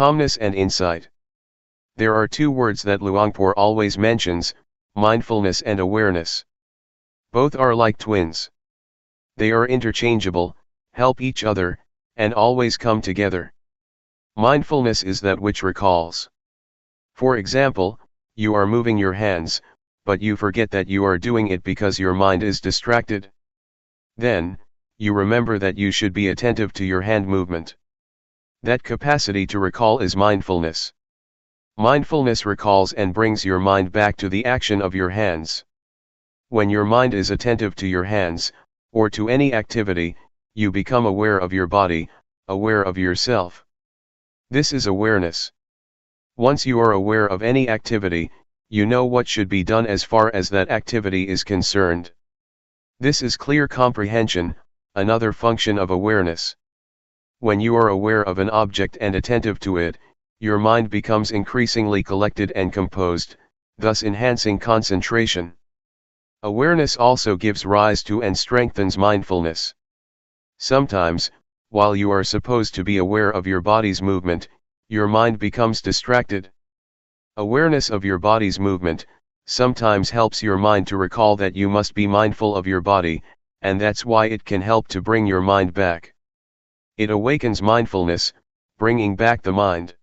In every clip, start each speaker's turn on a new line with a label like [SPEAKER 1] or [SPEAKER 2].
[SPEAKER 1] Calmness and insight. There are two words that Luangpor always mentions, mindfulness and awareness. Both are like twins. They are interchangeable, help each other, and always come together. Mindfulness is that which recalls. For example, you are moving your hands, but you forget that you are doing it because your mind is distracted. Then, you remember that you should be attentive to your hand movement. That capacity to recall is mindfulness. Mindfulness recalls and brings your mind back to the action of your hands. When your mind is attentive to your hands, or to any activity, you become aware of your body, aware of yourself. This is awareness. Once you are aware of any activity, you know what should be done as far as that activity is concerned. This is clear comprehension, another function of awareness. When you are aware of an object and attentive to it, your mind becomes increasingly collected and composed, thus enhancing concentration. Awareness also gives rise to and strengthens mindfulness. Sometimes, while you are supposed to be aware of your body's movement, your mind becomes distracted. Awareness of your body's movement sometimes helps your mind to recall that you must be mindful of your body, and that's why it can help to bring your mind back. It awakens mindfulness, bringing back the mind.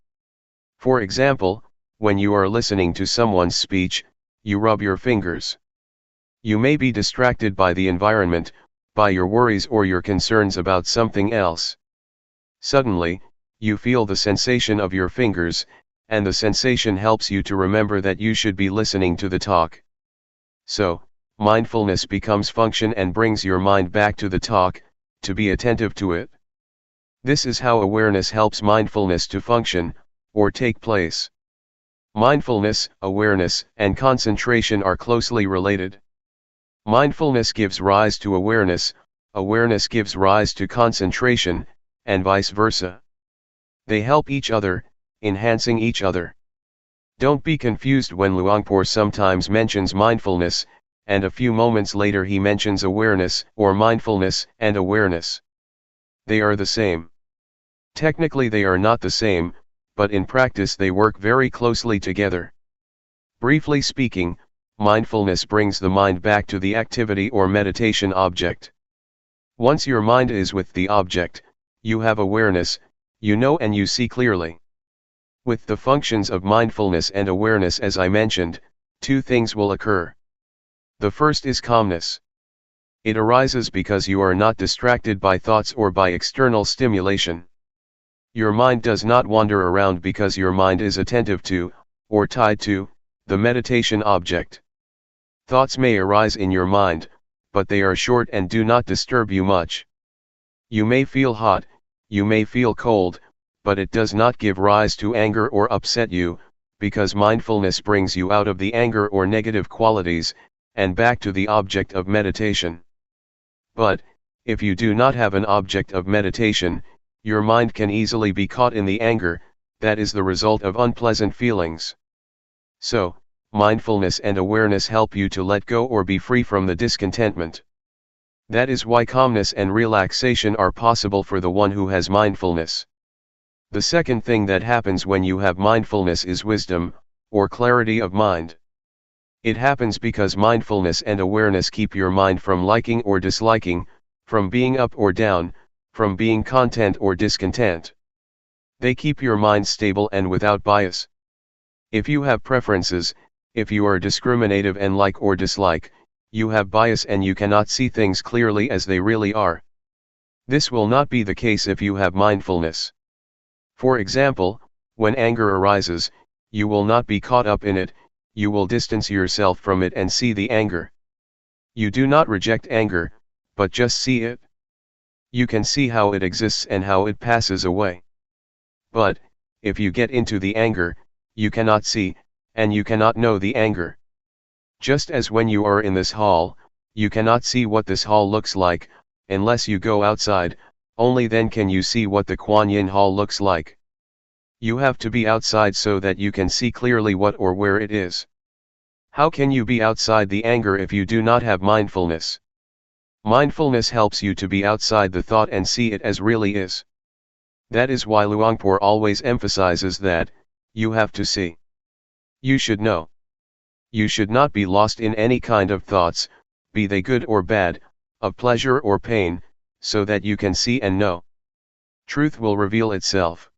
[SPEAKER 1] For example, when you are listening to someone's speech, you rub your fingers. You may be distracted by the environment, by your worries or your concerns about something else. Suddenly, you feel the sensation of your fingers, and the sensation helps you to remember that you should be listening to the talk. So, mindfulness becomes function and brings your mind back to the talk, to be attentive to it. This is how awareness helps mindfulness to function, or take place. Mindfulness, awareness, and concentration are closely related. Mindfulness gives rise to awareness, awareness gives rise to concentration, and vice versa. They help each other, enhancing each other. Don't be confused when Luangpor sometimes mentions mindfulness, and a few moments later he mentions awareness or mindfulness and awareness. They are the same. Technically they are not the same, but in practice they work very closely together. Briefly speaking, mindfulness brings the mind back to the activity or meditation object. Once your mind is with the object, you have awareness, you know and you see clearly. With the functions of mindfulness and awareness as I mentioned, two things will occur. The first is calmness. It arises because you are not distracted by thoughts or by external stimulation. Your mind does not wander around because your mind is attentive to, or tied to, the meditation object. Thoughts may arise in your mind, but they are short and do not disturb you much. You may feel hot, you may feel cold, but it does not give rise to anger or upset you, because mindfulness brings you out of the anger or negative qualities, and back to the object of meditation. But, if you do not have an object of meditation, your mind can easily be caught in the anger, that is the result of unpleasant feelings. So, mindfulness and awareness help you to let go or be free from the discontentment. That is why calmness and relaxation are possible for the one who has mindfulness. The second thing that happens when you have mindfulness is wisdom, or clarity of mind. It happens because mindfulness and awareness keep your mind from liking or disliking, from being up or down, from being content or discontent. They keep your mind stable and without bias. If you have preferences, if you are discriminative and like or dislike, you have bias and you cannot see things clearly as they really are. This will not be the case if you have mindfulness. For example, when anger arises, you will not be caught up in it, you will distance yourself from it and see the anger. You do not reject anger, but just see it. You can see how it exists and how it passes away. But, if you get into the anger, you cannot see, and you cannot know the anger. Just as when you are in this hall, you cannot see what this hall looks like, unless you go outside, only then can you see what the Kuan Yin hall looks like. You have to be outside so that you can see clearly what or where it is. How can you be outside the anger if you do not have mindfulness? Mindfulness helps you to be outside the thought and see it as really is. That is why Luangpor always emphasizes that, you have to see. You should know. You should not be lost in any kind of thoughts, be they good or bad, of pleasure or pain, so that you can see and know. Truth will reveal itself.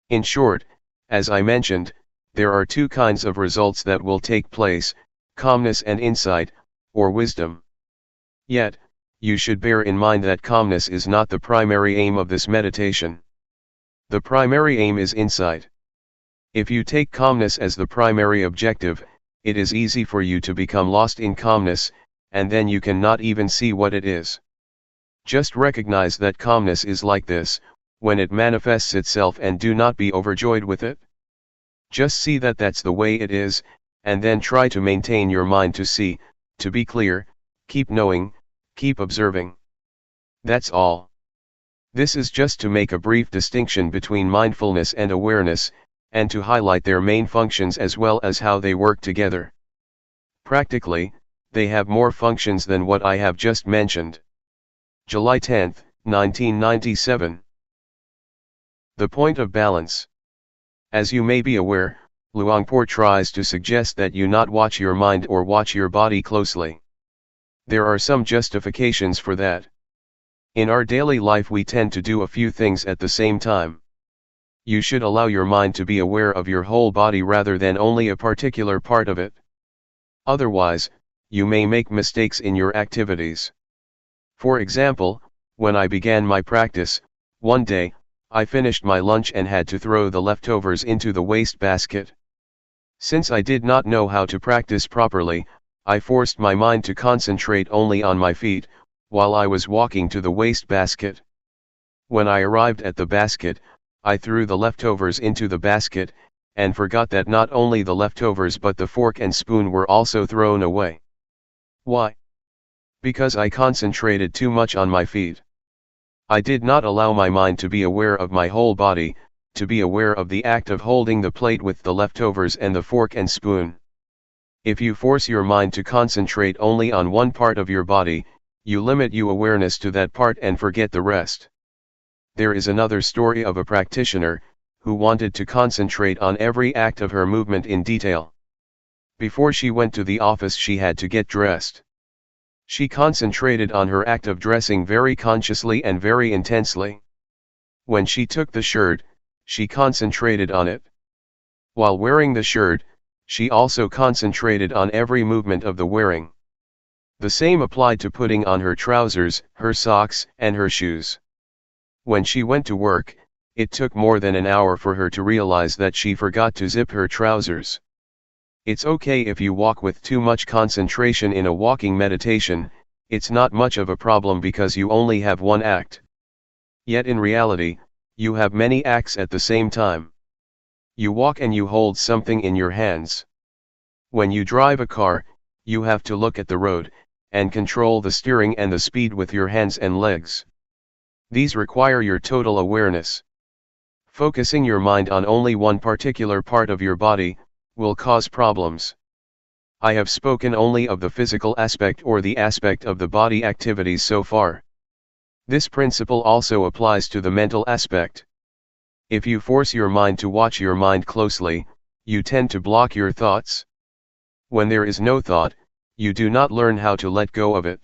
[SPEAKER 1] In short, as I mentioned, there are two kinds of results that will take place, calmness and insight, or wisdom. Yet, you should bear in mind that calmness is not the primary aim of this meditation. The primary aim is insight. If you take calmness as the primary objective, it is easy for you to become lost in calmness, and then you cannot even see what it is. Just recognize that calmness is like this, when it manifests itself, and do not be overjoyed with it. Just see that that's the way it is, and then try to maintain your mind to see, to be clear, keep knowing, keep observing. That's all. This is just to make a brief distinction between mindfulness and awareness, and to highlight their main functions as well as how they work together. Practically, they have more functions than what I have just mentioned. July 10, 1997. The point of balance. As you may be aware, Luangpor tries to suggest that you not watch your mind or watch your body closely. There are some justifications for that. In our daily life we tend to do a few things at the same time. You should allow your mind to be aware of your whole body rather than only a particular part of it. Otherwise, you may make mistakes in your activities. For example, when I began my practice, one day, I finished my lunch and had to throw the leftovers into the waste basket. Since I did not know how to practice properly, I forced my mind to concentrate only on my feet, while I was walking to the waste basket. When I arrived at the basket, I threw the leftovers into the basket, and forgot that not only the leftovers but the fork and spoon were also thrown away. Why? Because I concentrated too much on my feet. I did not allow my mind to be aware of my whole body, to be aware of the act of holding the plate with the leftovers and the fork and spoon. If you force your mind to concentrate only on one part of your body, you limit your awareness to that part and forget the rest. There is another story of a practitioner, who wanted to concentrate on every act of her movement in detail. Before she went to the office she had to get dressed. She concentrated on her act of dressing very consciously and very intensely. When she took the shirt, she concentrated on it. While wearing the shirt, she also concentrated on every movement of the wearing. The same applied to putting on her trousers, her socks, and her shoes. When she went to work, it took more than an hour for her to realize that she forgot to zip her trousers. It's okay if you walk with too much concentration in a walking meditation, it's not much of a problem because you only have one act. Yet in reality, you have many acts at the same time. You walk and you hold something in your hands. When you drive a car, you have to look at the road, and control the steering and the speed with your hands and legs. These require your total awareness. Focusing your mind on only one particular part of your body will cause problems. I have spoken only of the physical aspect or the aspect of the body activities so far. This principle also applies to the mental aspect. If you force your mind to watch your mind closely, you tend to block your thoughts. When there is no thought, you do not learn how to let go of it.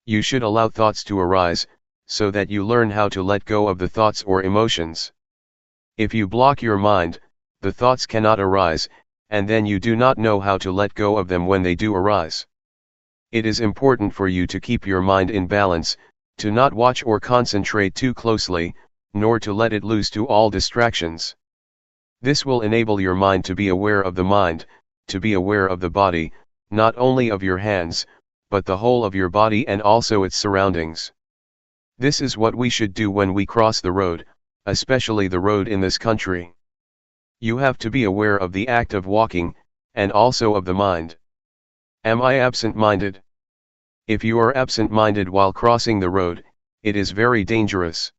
[SPEAKER 1] You should allow thoughts to arise, so that you learn how to let go of the thoughts or emotions. If you block your mind, the thoughts cannot arise, and then you do not know how to let go of them when they do arise. It is important for you to keep your mind in balance, to not watch or concentrate too closely, nor to let it loose to all distractions. This will enable your mind to be aware of the mind, to be aware of the body, not only of your hands, but the whole of your body and also its surroundings. This is what we should do when we cross the road, especially the road in this country. You have to be aware of the act of walking, and also of the mind. Am I absent-minded? If you are absent-minded while crossing the road, it is very dangerous.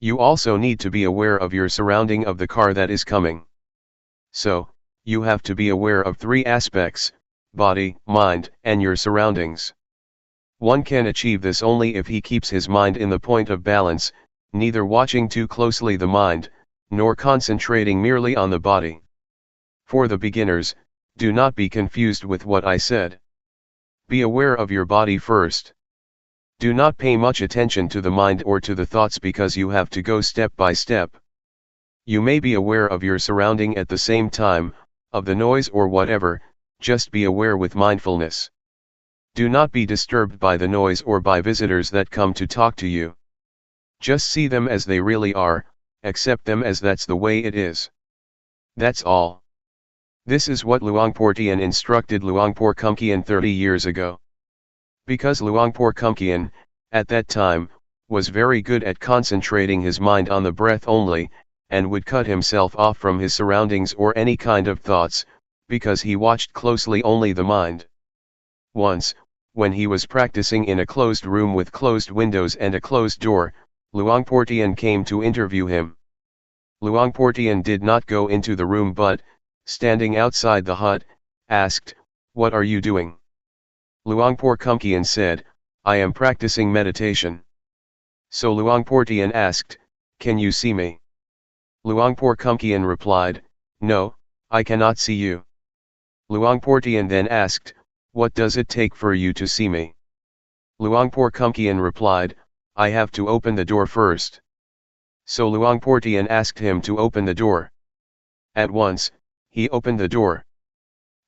[SPEAKER 1] You also need to be aware of your surrounding of the car that is coming. So, you have to be aware of three aspects: body, mind, and your surroundings. One can achieve this only if he keeps his mind in the point of balance, neither watching too closely the mind, nor concentrating merely on the body. For the beginners, do not be confused with what I said. Be aware of your body first. Do not pay much attention to the mind or to the thoughts because you have to go step by step. You may be aware of your surrounding at the same time, of the noise or whatever, just be aware with mindfulness. Do not be disturbed by the noise or by visitors that come to talk to you. Just see them as they really are, accept them as that's the way it is. That's all. This is what Luangpor Teean instructed Luangpor Teean 30 years ago. Because Luangpor Teean, at that time, was very good at concentrating his mind on the breath only, and would cut himself off from his surroundings or any kind of thoughts, because he watched closely only the mind. Once, when he was practicing in a closed room with closed windows and a closed door, Luangpor Teean came to interview him. Luangpor Teean did not go into the room but, standing outside the hut, asked, "What are you doing?" Luangpor Teean said, "I am practicing meditation." So Luangpor Teean asked, "Can you see me?" Luangpor Teean replied, "No, I cannot see you." Luangpor Teean then asked, "What does it take for you to see me?" Luangpor Teean replied, "I have to open the door first." So Luangpor Teean asked him to open the door. At once, he opened the door.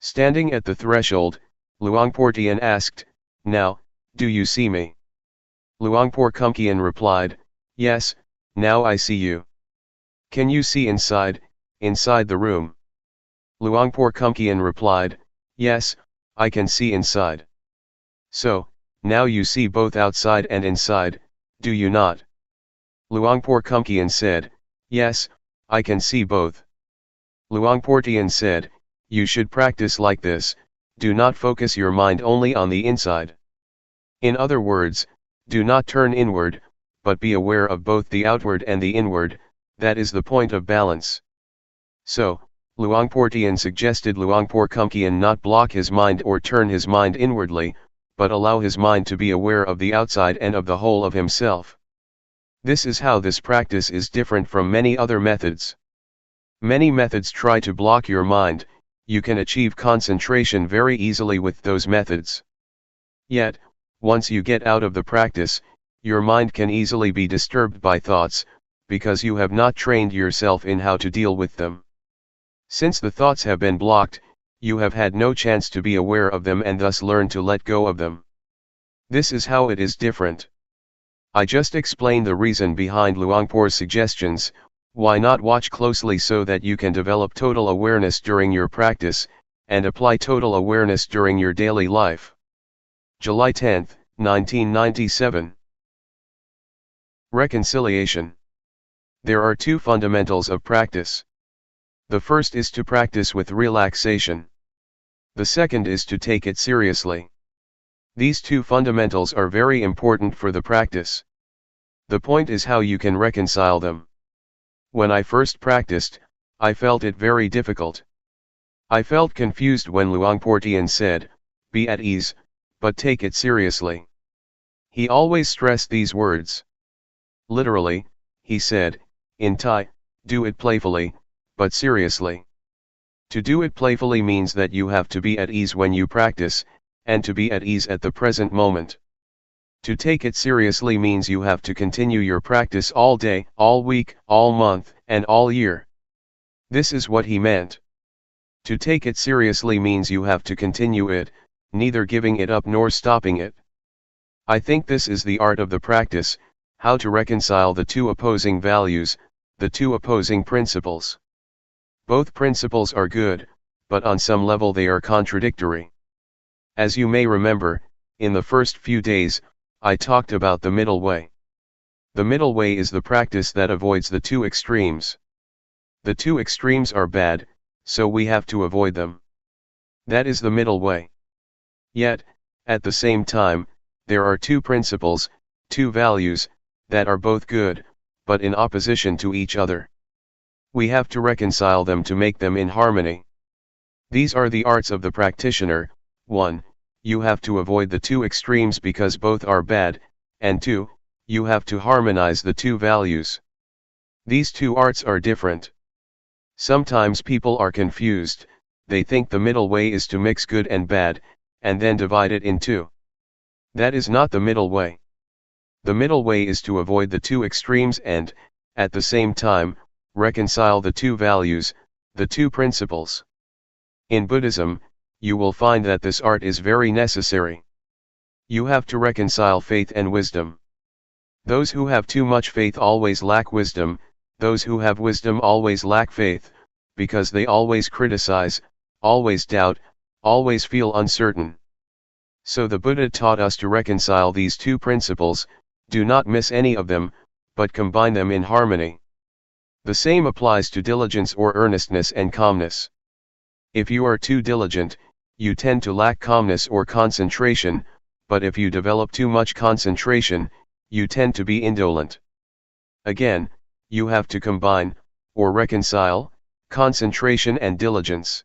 [SPEAKER 1] Standing at the threshold, Luangpor Teean asked, "Now, do you see me?" Luangpor Teean replied, "Yes, now I see you." "Can you see inside the room?" Luangpor Teean replied, "Yes, I can see inside." "So, now you see both outside and inside, do you not?" Luangpor Teean said, "Yes, I can see both." Luangpor Teean said, "You should practice like this, do not focus your mind only on the inside. In other words, do not turn inward, but be aware of both the outward and the inward, that is the point of balance." So, Luangpor Teean suggested Luangpor Teean not block his mind or turn his mind inwardly, but allow his mind to be aware of the outside and of the whole of himself. This is how this practice is different from many other methods. Many methods try to block your mind. You can achieve concentration very easily with those methods. Yet, once you get out of the practice, your mind can easily be disturbed by thoughts, because you have not trained yourself in how to deal with them. Since the thoughts have been blocked, you have had no chance to be aware of them and thus learn to let go of them. This is how it is different. I just explained the reason behind Luangpor's suggestions. Why not watch closely so that you can develop total awareness during your practice, and apply total awareness during your daily life. July 10, 1997. Reconciliation. There are two fundamentals of practice. The first is to practice with relaxation. The second is to take it seriously. These two fundamentals are very important for the practice. The point is how you can reconcile them. When I first practiced, I felt it very difficult. I felt confused when Luangpor Teean said, "Be at ease, but take it seriously." He always stressed these words. Literally, he said, in Thai, "Do it playfully, but seriously." To do it playfully means that you have to be at ease when you practice, and to be at ease at the present moment. To take it seriously means you have to continue your practice all day, all week, all month, and all year. This is what he meant. To take it seriously means you have to continue it, neither giving it up nor stopping it. I think this is the art of the practice, how to reconcile the two opposing values, the two opposing principles. Both principles are good, but on some level they are contradictory. As you may remember, in the first few days, I talked about the middle way. The middle way is the practice that avoids the two extremes. The two extremes are bad, so we have to avoid them. That is the middle way. Yet, at the same time, there are two principles, two values, that are both good, but in opposition to each other. We have to reconcile them to make them in harmony. These are the arts of the practitioner. 1. You have to avoid the two extremes because both are bad, and 2. You have to harmonize the two values. These two arts are different. Sometimes people are confused, they think the middle way is to mix good and bad, and then divide it in two. That is not the middle way. The middle way is to avoid the two extremes and, at the same time, reconcile the two values, the two principles. In Buddhism, you will find that this art is very necessary. You have to reconcile faith and wisdom. Those who have too much faith always lack wisdom, those who have wisdom always lack faith, because they always criticize, always doubt, always feel uncertain. So the Buddha taught us to reconcile these two principles, do not miss any of them, but combine them in harmony. The same applies to diligence or earnestness and calmness. If you are too diligent, you tend to lack calmness or concentration, but if you develop too much concentration, you tend to be indolent. Again, you have to combine, or reconcile, concentration and diligence.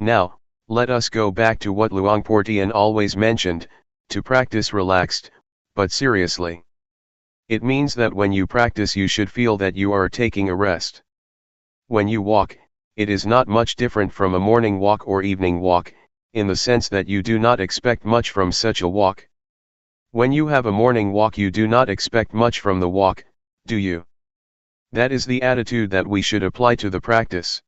[SPEAKER 1] Now, let us go back to what Luangpor Teean always mentioned, to practice relaxed, but seriously. It means that when you practice you should feel that you are taking a rest. When you walk, it is not much different from a morning walk or evening walk, in the sense that you do not expect much from such a walk. When you have a morning walk you do not expect much from the walk, do you? That is the attitude that we should apply to the practice.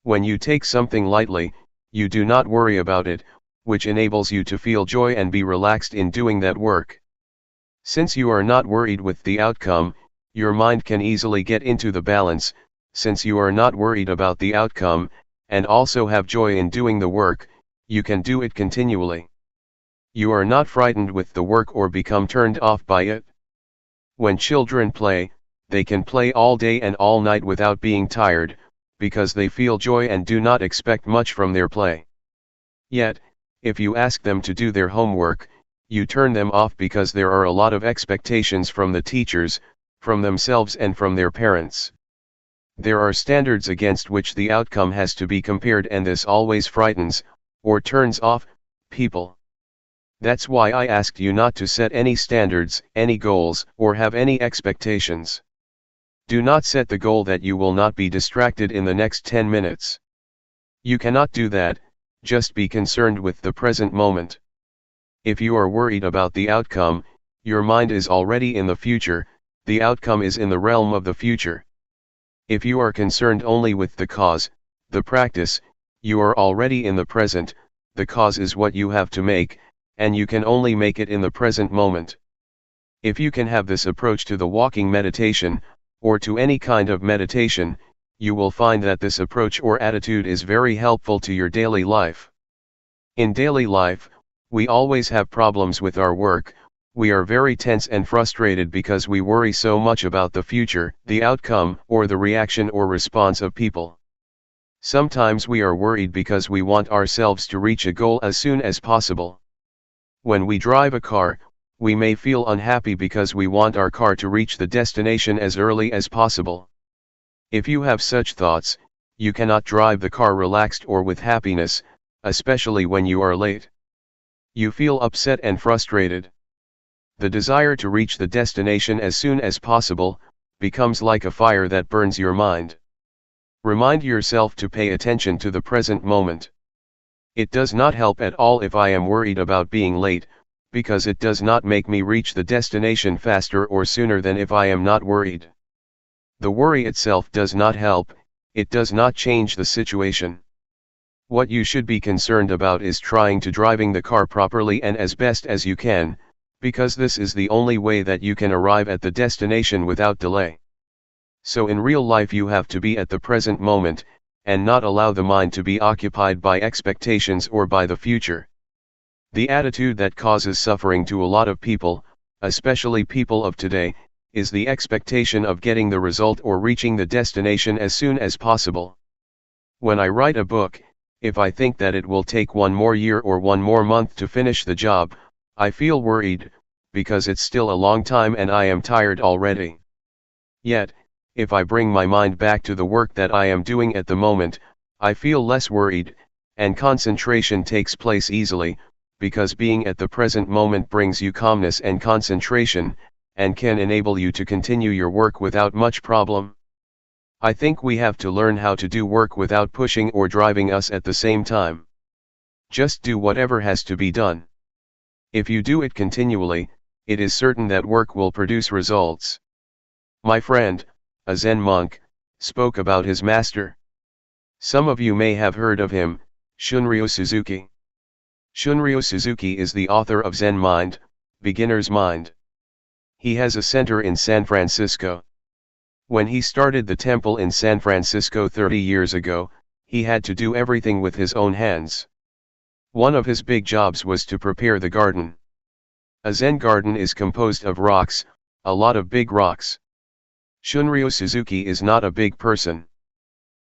[SPEAKER 1] When you take something lightly, you do not worry about it, which enables you to feel joy and be relaxed in doing that work. Since you are not worried with the outcome, your mind can easily get into the balance, since you are not worried about the outcome, and also have joy in doing the work, you can do it continually. You are not frightened with the work or become turned off by it. When children play, they can play all day and all night without being tired, because they feel joy and do not expect much from their play. Yet, if you ask them to do their homework, you turn them off because there are a lot of expectations from the teachers, from themselves and from their parents. There are standards against which the outcome has to be compared, and this always frightens, or turns off, people. That's why I asked you not to set any standards, any goals, or have any expectations. Do not set the goal that you will not be distracted in the next 10 minutes. You cannot do that, just be concerned with the present moment. If you are worried about the outcome, your mind is already in the future, the outcome is in the realm of the future. If you are concerned only with the cause, the practice, you are already in the present, the cause is what you have to make, and you can only make it in the present moment. If you can have this approach to the walking meditation, or to any kind of meditation, you will find that this approach or attitude is very helpful to your daily life. In daily life, we always have problems with our work, we are very tense and frustrated because we worry so much about the future, the outcome, or the reaction or response of people. Sometimes we are worried because we want ourselves to reach a goal as soon as possible. When we drive a car, we may feel unhappy because we want our car to reach the destination as early as possible. If you have such thoughts, you cannot drive the car relaxed or with happiness, especially when you are late. You feel upset and frustrated. The desire to reach the destination as soon as possible becomes like a fire that burns your mind. Remind yourself to pay attention to the present moment. It does not help at all if I am worried about being late, because it does not make me reach the destination faster or sooner than if I am not worried. The worry itself does not help, it does not change the situation. What you should be concerned about is trying to driving the car properly and as best as you can, because this is the only way that you can arrive at the destination without delay. So in real life you have to be at the present moment, and not allow the mind to be occupied by expectations or by the future. The attitude that causes suffering to a lot of people, especially people of today, is the expectation of getting the result or reaching the destination as soon as possible. When I write a book, if I think that it will take one more year or one more month to finish the job, I feel worried, because it's still a long time and I am tired already. Yet, if I bring my mind back to the work that I am doing at the moment, I feel less worried, and concentration takes place easily, because being at the present moment brings you calmness and concentration, and can enable you to continue your work without much problem. I think we have to learn how to do work without pushing or driving us at the same time. Just do whatever has to be done. If you do it continually, it is certain that work will produce results. My friend, a Zen monk, spoke about his master. Some of you may have heard of him, Shunryu Suzuki. Shunryu Suzuki is the author of Zen Mind, Beginner's Mind. He has a center in San Francisco. When he started the temple in San Francisco 30 years ago, he had to do everything with his own hands. One of his big jobs was to prepare the garden. A Zen garden is composed of rocks, a lot of big rocks. Shunryu Suzuki is not a big person.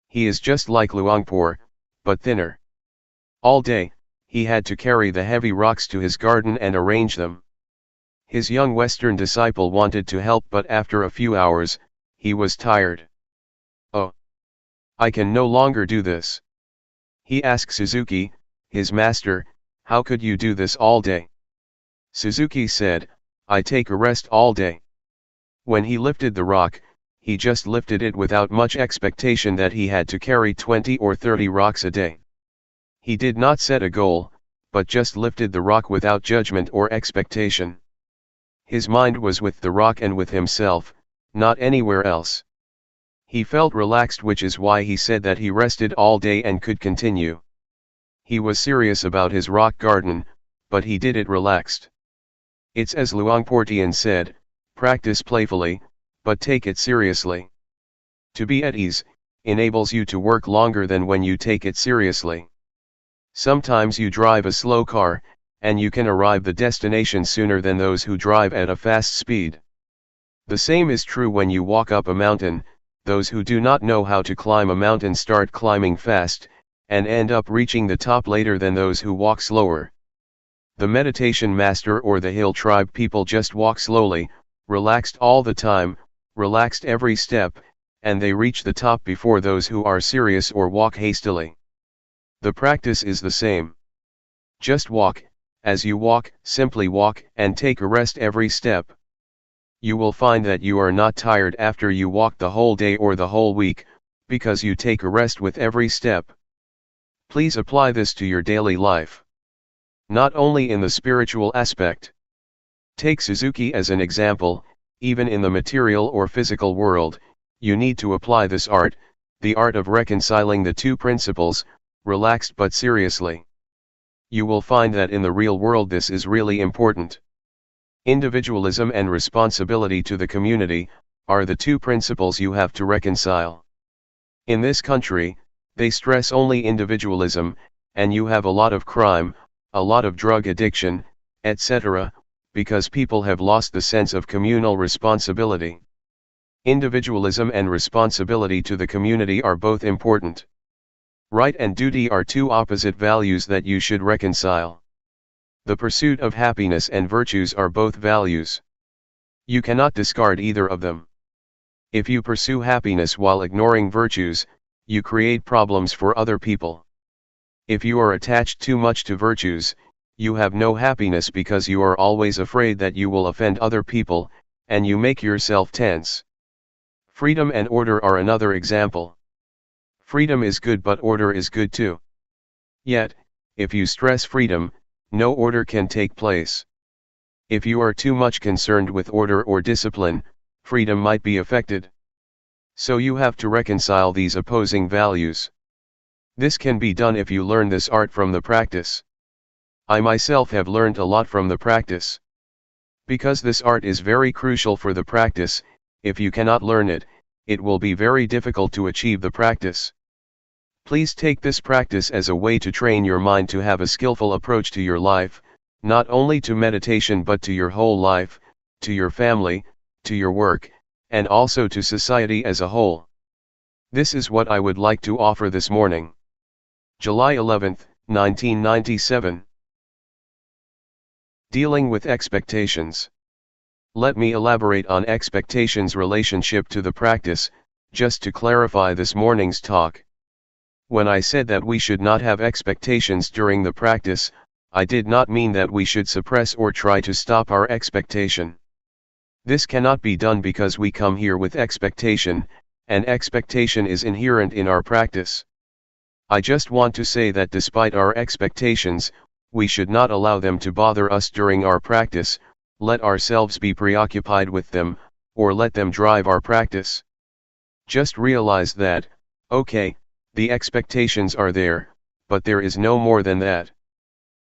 [SPEAKER 1] He is just like Luangpor, but thinner. All day, he had to carry the heavy rocks to his garden and arrange them. His young Western disciple wanted to help, but after a few hours, he was tired. "Oh, I can no longer do this." He asked Suzuki, his master, "How could you do this all day?" Suzuki said, "I take a rest all day." When he lifted the rock, he just lifted it without much expectation that he had to carry 20 or 30 rocks a day. He did not set a goal, but just lifted the rock without judgment or expectation. His mind was with the rock and with himself, not anywhere else. He felt relaxed, which is why he said that he rested all day and could continue. He was serious about his rock garden, but he did it relaxed. It's as Luangpor Teean said, practice playfully, but take it seriously. To be at ease enables you to work longer than when you take it seriously. Sometimes you drive a slow car, and you can arrive the destination sooner than those who drive at a fast speed. The same is true when you walk up a mountain. Those who do not know how to climb a mountain start climbing fast, and end up reaching the top later than those who walk slower. The meditation master or the hill tribe people just walk slowly, relaxed all the time, relaxed every step, and they reach the top before those who are serious or walk hastily. The practice is the same. Just walk, as you walk, simply walk, and take a rest every step. You will find that you are not tired after you walk the whole day or the whole week, because you take a rest with every step. Please apply this to your daily life. Not only in the spiritual aspect. Take Suzuki as an example. Even in the material or physical world, you need to apply this art, the art of reconciling the two principles, relaxed but seriously. You will find that in the real world this is really important. Individualism and responsibility to the community are the two principles you have to reconcile. In this country, they stress only individualism, and you have a lot of crime, a lot of drug addiction, etc., because people have lost the sense of communal responsibility. Individualism and responsibility to the community are both important. Right and duty are two opposite values that you should reconcile. The pursuit of happiness and virtues are both values. You cannot discard either of them. If you pursue happiness while ignoring virtues, you create problems for other people. If you are attached too much to virtues, you have no happiness because you are always afraid that you will offend other people, and you make yourself tense. Freedom and order are another example. Freedom is good, but order is good too. Yet, if you stress freedom, no order can take place. If you are too much concerned with order or discipline, freedom might be affected. So you have to reconcile these opposing values. This can be done if you learn this art from the practice. I myself have learned a lot from the practice. Because this art is very crucial for the practice, if you cannot learn it, it will be very difficult to achieve the practice. Please take this practice as a way to train your mind to have a skillful approach to your life, not only to meditation but to your whole life, to your family, to your work, and also to society as a whole. This is what I would like to offer this morning. July 11, 1997. Dealing with expectations. Let me elaborate on expectations' relationship to the practice, just to clarify this morning's talk. When I said that we should not have expectations during the practice, I did not mean that we should suppress or try to stop our expectation. This cannot be done because we come here with expectation, and expectation is inherent in our practice. I just want to say that despite our expectations, we should not allow them to bother us during our practice, let ourselves be preoccupied with them, or let them drive our practice. Just realize that, okay, the expectations are there, but there is no more than that.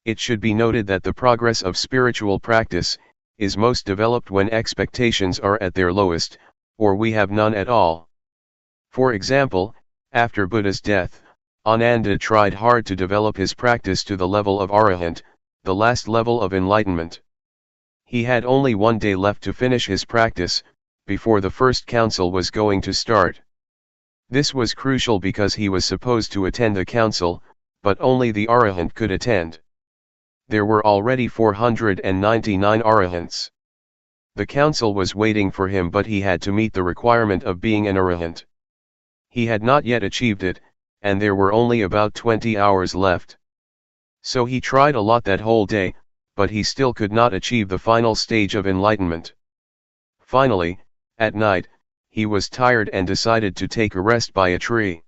[SPEAKER 1] It should be noted that the progress of spiritual practice is most developed when expectations are at their lowest, or we have none at all. For example, after Buddha's death, Ananda tried hard to develop his practice to the level of Arahant, the last level of enlightenment. He had only one day left to finish his practice, before the first council was going to start. This was crucial because he was supposed to attend the council, but only the Arahant could attend. There were already 499 Arahants. The council was waiting for him, but he had to meet the requirement of being an Arahant. He had not yet achieved it, and there were only about 20 hours left. So he tried a lot that whole day, but he still could not achieve the final stage of enlightenment. Finally, at night, he was tired and decided to take a rest by a tree.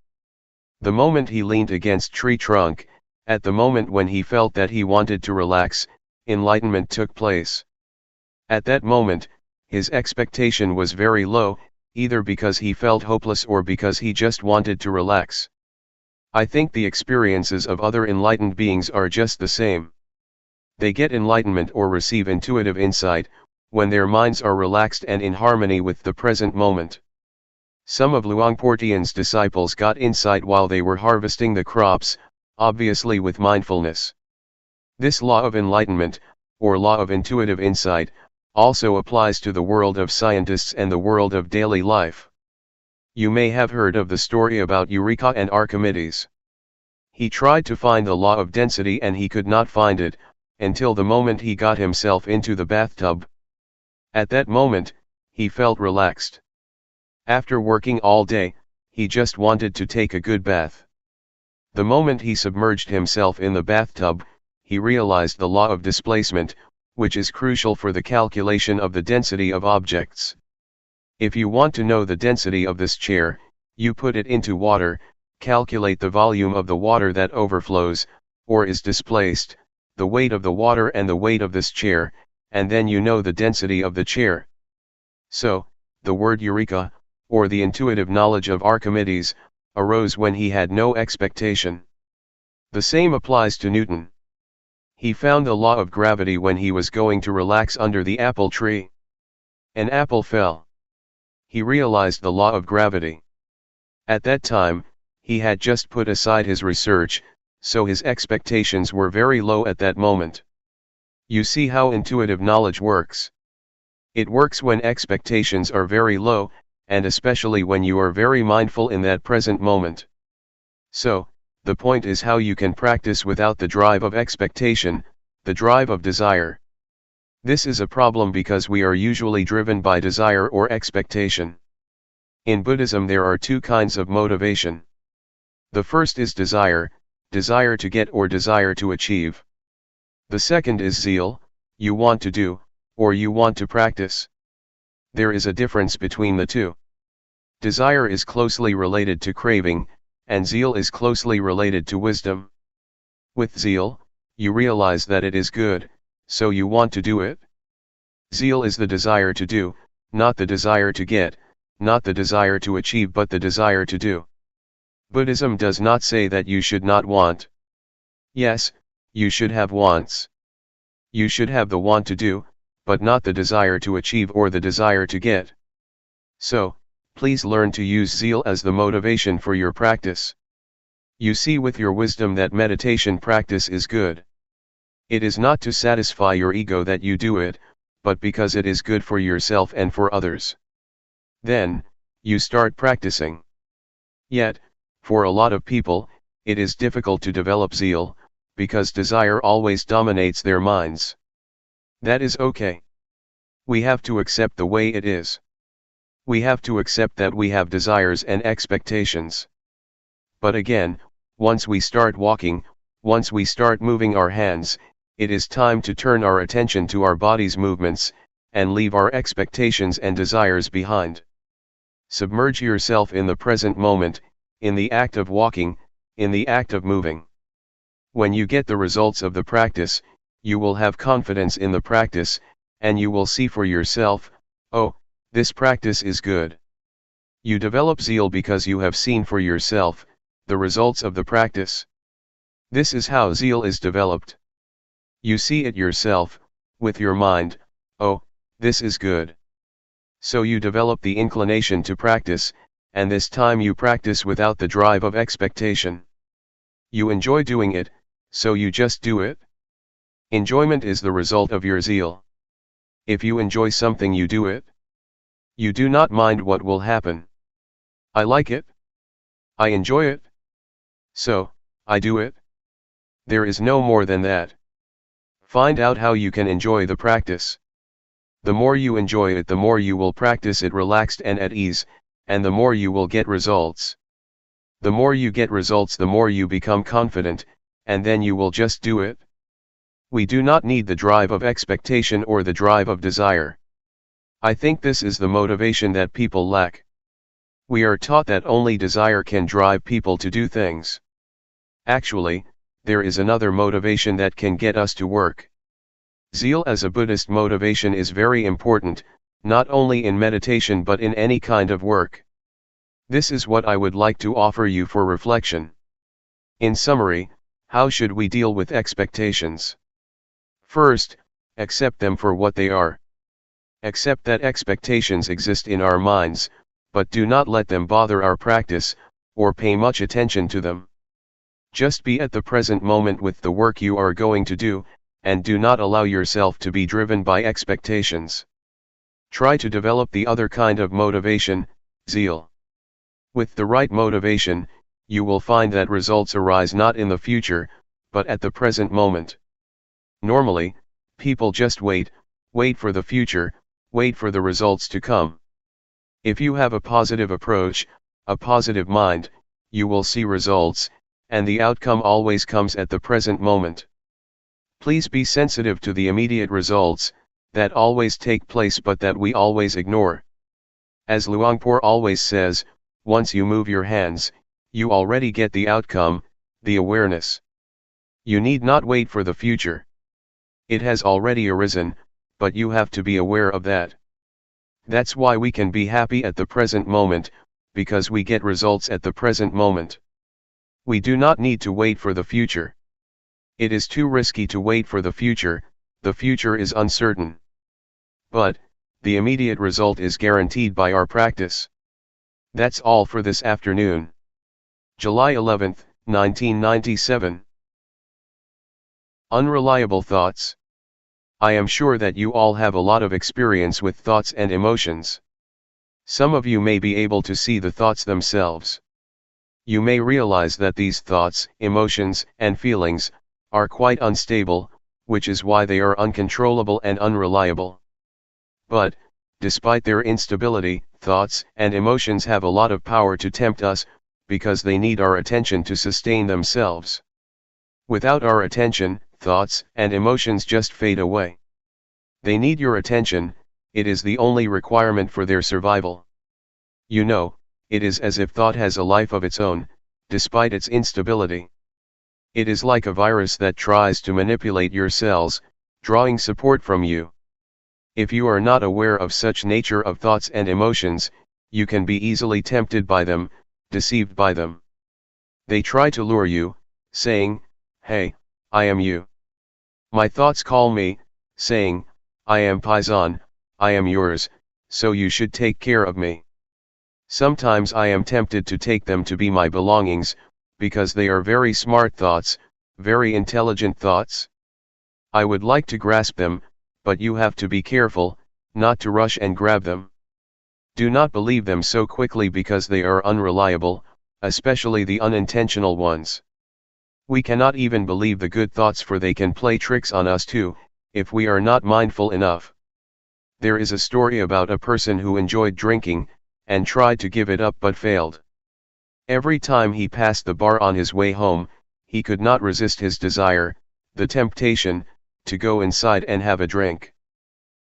[SPEAKER 1] The moment he leaned against tree trunk, at the moment when he felt that he wanted to relax, enlightenment took place. At that moment, his expectation was very low, either because he felt hopeless or because he just wanted to relax. I think the experiences of other enlightened beings are just the same. They get enlightenment or receive intuitive insight, when their minds are relaxed and in harmony with the present moment. Some of Luangpor Teean's disciples got insight while they were harvesting the crops, obviously with mindfulness. This law of enlightenment, or law of intuitive insight, also applies to the world of scientists and the world of daily life. You may have heard of the story about Eureka and Archimedes. He tried to find the law of density and he could not find it, until the moment he got himself into the bathtub. At that moment, he felt relaxed. After working all day, he just wanted to take a good bath. The moment he submerged himself in the bathtub, he realized the law of displacement, which is crucial for the calculation of the density of objects. If you want to know the density of this chair, you put it into water, calculate the volume of the water that overflows, or is displaced, the weight of the water and the weight of this chair, and then you know the density of the chair. So, the word Eureka, or the intuitive knowledge of Archimedes, arose when he had no expectation. The same applies to Newton. He found the law of gravity when he was going to relax under the apple tree. An apple fell. He realized the law of gravity. At that time, he had just put aside his research, so his expectations were very low at that moment. You see how intuitive knowledge works. It works when expectations are very low, and especially when you are very mindful in that present moment. So, the point is how you can practice without the drive of expectation, the drive of desire. This is a problem because we are usually driven by desire or expectation. In Buddhism there are two kinds of motivation. The first is desire to get or desire to achieve. The second is zeal, you want to do, or you want to practice. There is a difference between the two. Desire is closely related to craving, and zeal is closely related to wisdom. With zeal, you realize that it is good, so you want to do it. Zeal is the desire to do, not the desire to get, not the desire to achieve but the desire to do. Buddhism does not say that you should not want. Yes, you should have wants. You should have the want to do, but not the desire to achieve or the desire to get. So, please learn to use zeal as the motivation for your practice. You see with your wisdom that meditation practice is good. It is not to satisfy your ego that you do it, but because it is good for yourself and for others. Then, you start practicing. Yet, for a lot of people, it is difficult to develop zeal, because desire always dominates their minds. That is okay. We have to accept the way it is. We have to accept that we have desires and expectations. But again, once we start walking, once we start moving our hands, it is time to turn our attention to our body's movements, and leave our expectations and desires behind. Submerge yourself in the present moment, in the act of walking, in the act of moving. When you get the results of the practice, you will have confidence in the practice, and you will see for yourself, oh, this practice is good. You develop zeal because you have seen for yourself the results of the practice. This is how zeal is developed. You see it yourself, with your mind, oh, this is good. So you develop the inclination to practice, and this time you practice without the drive of expectation. You enjoy doing it, so you just do it. Enjoyment is the result of your zeal. If you enjoy something, you do it. You do not mind what will happen. I like it. I enjoy it. So, I do it. There is no more than that. Find out how you can enjoy the practice. The more you enjoy it, the more you will practice it relaxed and at ease, and the more you will get results. The more you get results, the more you become confident, and then you will just do it. We do not need the drive of expectation or the drive of desire. I think this is the motivation that people lack. We are taught that only desire can drive people to do things. Actually, there is another motivation that can get us to work. Zeal as a Buddhist motivation is very important, not only in meditation but in any kind of work. This is what I would like to offer you for reflection. In summary, how should we deal with expectations? First, accept them for what they are. Accept that expectations exist in our minds, but do not let them bother our practice, or pay much attention to them. Just be at the present moment with the work you are going to do, and do not allow yourself to be driven by expectations. Try to develop the other kind of motivation, zeal. With the right motivation, you will find that results arise not in the future, but at the present moment. Normally, people just wait for the future, wait for the results to come. If you have a positive approach, a positive mind, you will see results, and the outcome always comes at the present moment. Please be sensitive to the immediate results, that always take place but that we always ignore. As Luangpor always says, once you move your hands, you already get the outcome, the awareness. You need not wait for the future. It has already arisen, but you have to be aware of that. That's why we can be happy at the present moment, because we get results at the present moment. We do not need to wait for the future. It is too risky to wait for the future is uncertain. But, the immediate result is guaranteed by our practice. That's all for this afternoon. July 11, 1997. Unreliable thoughts. I am sure that you all have a lot of experience with thoughts and emotions. Some of you may be able to see the thoughts themselves. You may realize that these thoughts, emotions, and feelings are quite unstable, which is why they are uncontrollable and unreliable. But, despite their instability, thoughts and emotions have a lot of power to tempt us, because they need our attention to sustain themselves. Without our attention, thoughts and emotions just fade away. They need your attention, it is the only requirement for their survival. You know, it is as if thought has a life of its own, despite its instability. It is like a virus that tries to manipulate your cells, drawing support from you. If you are not aware of such nature of thoughts and emotions, you can be easily tempted by them, deceived by them. They try to lure you, saying, "Hey, I am you." My thoughts call me, saying, "I am Paisan, I am yours, so you should take care of me." Sometimes I am tempted to take them to be my belongings, because they are very smart thoughts, very intelligent thoughts. I would like to grasp them, but you have to be careful, not to rush and grab them. Do not believe them so quickly because they are unreliable, especially the unintentional ones. We cannot even believe the good thoughts, for they can play tricks on us too, if we are not mindful enough. There is a story about a person who enjoyed drinking, and tried to give it up but failed. Every time he passed the bar on his way home, he could not resist his desire, the temptation, to go inside and have a drink.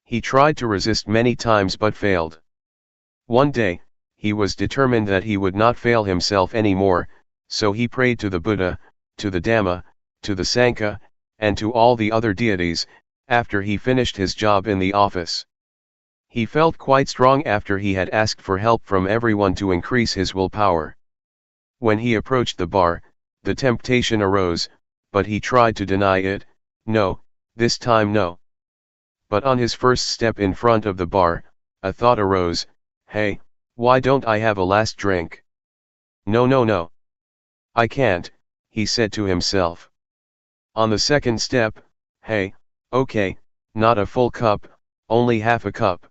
[SPEAKER 1] He tried to resist many times but failed. One day, he was determined that he would not fail himself anymore, so he prayed to the Buddha, to the Dhamma, to the Sangha, and to all the other deities, after he finished his job in the office. He felt quite strong after he had asked for help from everyone to increase his willpower. When he approached the bar, the temptation arose, but he tried to deny it. No, this time no. But on his first step in front of the bar, a thought arose, hey, why don't I have a last drink? No, no, no. I can't, he said to himself. On the second step, hey, okay, not a full cup, only half a cup.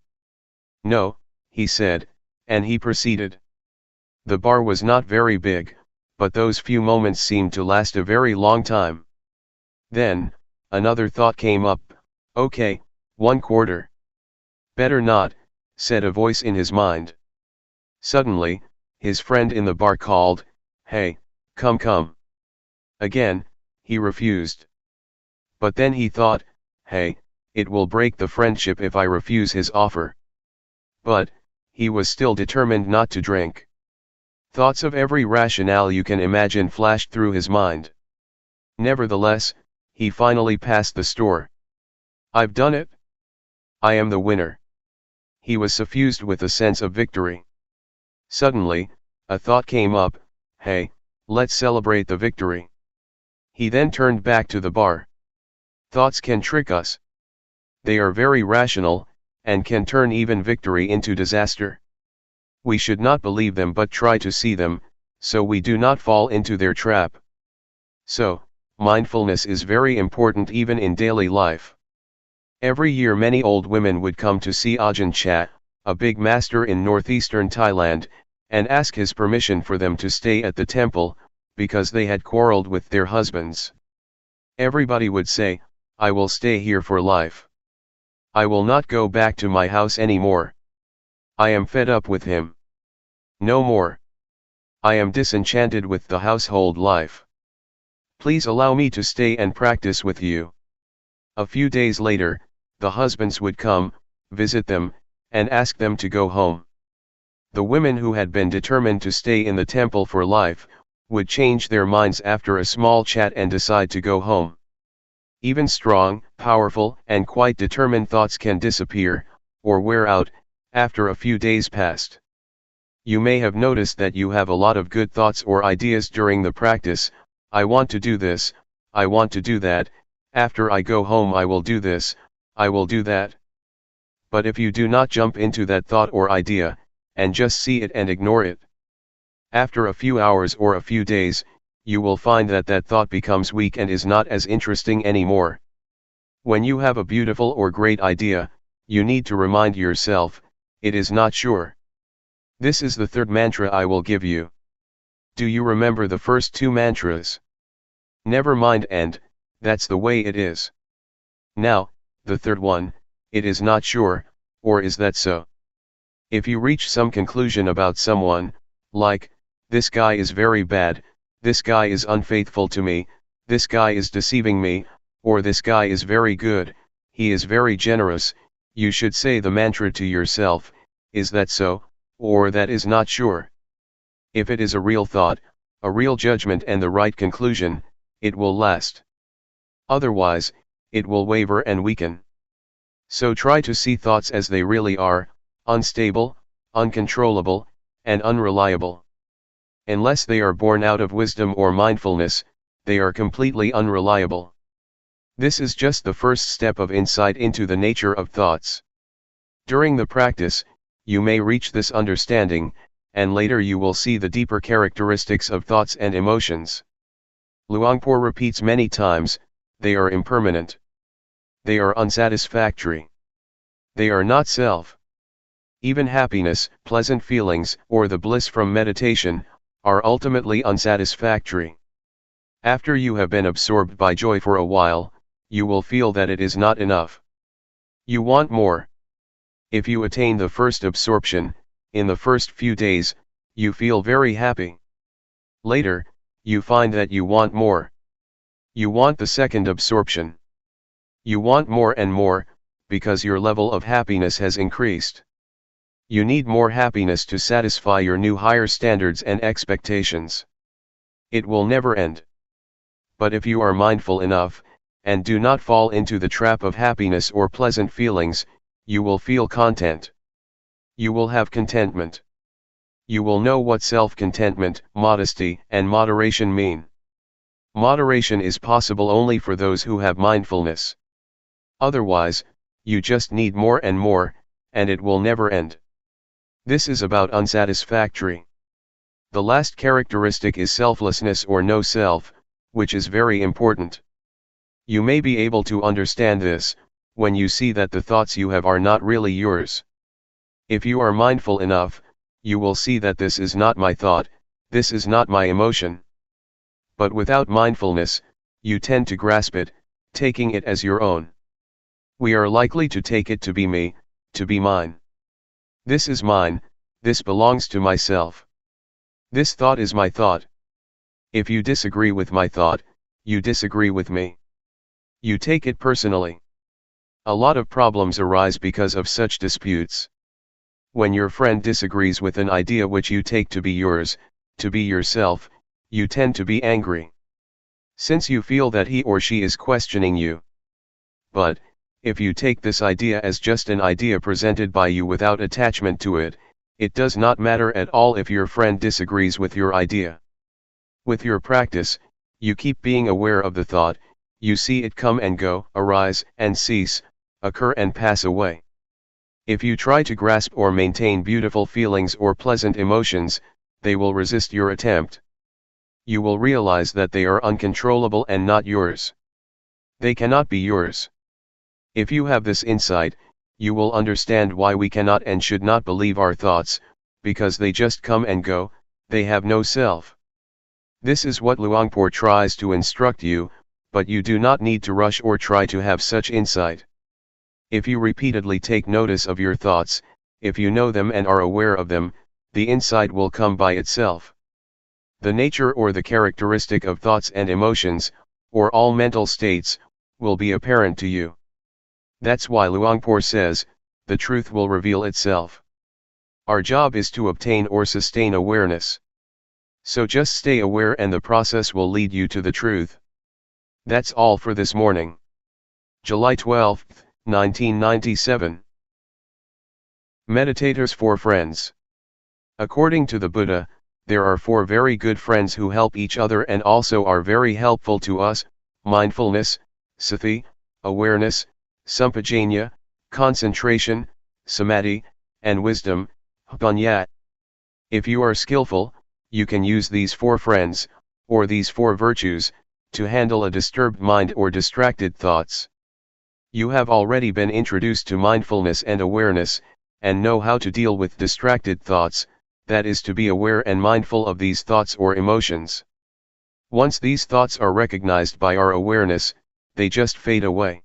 [SPEAKER 1] No, he said, and he proceeded. The bar was not very big, but those few moments seemed to last a very long time. Then, another thought came up, okay, 1/4. Better not, said a voice in his mind. Suddenly, his friend in the bar called, hey, come come. Again, he refused. But then he thought, hey, it will break the friendship if I refuse his offer. But, he was still determined not to drink. Thoughts of every rationale you can imagine flashed through his mind. Nevertheless, he finally passed the store. I've done it. I am the winner. He was suffused with a sense of victory. Suddenly, a thought came up, hey, let's celebrate the victory. He then turned back to the bar. Thoughts can trick us. They are very rational, and can turn even victory into disaster. We should not believe them but try to see them, so we do not fall into their trap. So, mindfulness is very important even in daily life. Every year many old women would come to see Ajahn Chah, a big master in northeastern Thailand, and ask his permission for them to stay at the temple, because they had quarreled with their husbands. Everybody would say, I will stay here for life. I will not go back to my house anymore. I am fed up with him. No more. I am disenchanted with the household life. Please allow me to stay and practice with you. A few days later, the husbands would come, visit them, and ask them to go home. The women who had been determined to stay in the temple for life, would change their minds after a small chat and decide to go home. Even strong, powerful, and quite determined thoughts can disappear, or wear out, after a few days passed. You may have noticed that you have a lot of good thoughts or ideas during the practice. I want to do this, I want to do that, after I go home I will do this, I will do that. But if you do not jump into that thought or idea, and just see it and ignore it, after a few hours or a few days, you will find that that thought becomes weak and is not as interesting anymore. When you have a beautiful or great idea, you need to remind yourself, it is not sure. This is the third mantra I will give you. Do you remember the first two mantras? Never mind and, that's the way it is. Now, the third one, it is not sure, or is that so? If you reach some conclusion about someone, like, this guy is very bad, this guy is unfaithful to me, this guy is deceiving me, or this guy is very good, he is very generous, you should say the mantra to yourself, is that so, or that is not sure. If it is a real thought, a real judgment and the right conclusion, it will last. Otherwise, it will waver and weaken. So try to see thoughts as they really are, unstable, uncontrollable, and unreliable. Unless they are born out of wisdom or mindfulness, they are completely unreliable. This is just the first step of insight into the nature of thoughts. During the practice, you may reach this understanding, and later you will see the deeper characteristics of thoughts and emotions. Luangpor repeats many times, they are impermanent. They are unsatisfactory. They are not self. Even happiness, pleasant feelings, or the bliss from meditation, are ultimately unsatisfactory. After you have been absorbed by joy for a while, you will feel that it is not enough. You want more. If you attain the first absorption, in the first few days, you feel very happy. Later, you find that you want more. You want the second absorption. You want more and more, because your level of happiness has increased. You need more happiness to satisfy your new higher standards and expectations. It will never end. But if you are mindful enough, and do not fall into the trap of happiness or pleasant feelings, you will feel content. You will have contentment. You will know what self-contentment, modesty, and moderation mean. Moderation is possible only for those who have mindfulness. Otherwise, you just need more, and it will never end. This is about unsatisfactory. The last characteristic is selflessness or no self, which is very important. You may be able to understand this, when you see that the thoughts you have are not really yours. If you are mindful enough, you will see that this is not my thought, this is not my emotion. But without mindfulness, you tend to grasp it, taking it as your own. We are likely to take it to be me, to be mine. This is mine, this belongs to myself. This thought is my thought. If you disagree with my thought, you disagree with me. You take it personally. A lot of problems arise because of such disputes. When your friend disagrees with an idea which you take to be yours, to be yourself, you tend to be angry. Since you feel that he or she is questioning you. But, if you take this idea as just an idea presented by you without attachment to it, it does not matter at all if your friend disagrees with your idea. With your practice, you keep being aware of the thought, you see it come and go, arise and cease, occur and pass away. If you try to grasp or maintain beautiful feelings or pleasant emotions, they will resist your attempt. You will realize that they are uncontrollable and not yours. They cannot be yours. If you have this insight, you will understand why we cannot and should not believe our thoughts, because they just come and go, they have no self. This is what Luangpor tries to instruct you, but you do not need to rush or try to have such insight. If you repeatedly take notice of your thoughts, if you know them and are aware of them, the insight will come by itself. The nature or the characteristic of thoughts and emotions, or all mental states, will be apparent to you. That's why Luangpor says, the truth will reveal itself. Our job is to obtain or sustain awareness. So just stay aware and the process will lead you to the truth. That's all for this morning. July 12, 1997. Meditators for Friends. According to the Buddha, there are 4 very good friends who help each other and also are very helpful to us: mindfulness, sati, awareness, sampajanya, concentration, samadhi, and wisdom, panya. If you are skillful, you can use these 4 friends, or these 4 virtues, to handle a disturbed mind or distracted thoughts. You have already been introduced to mindfulness and awareness, and know how to deal with distracted thoughts, that is to be aware and mindful of these thoughts or emotions. Once these thoughts are recognized by our awareness, they just fade away.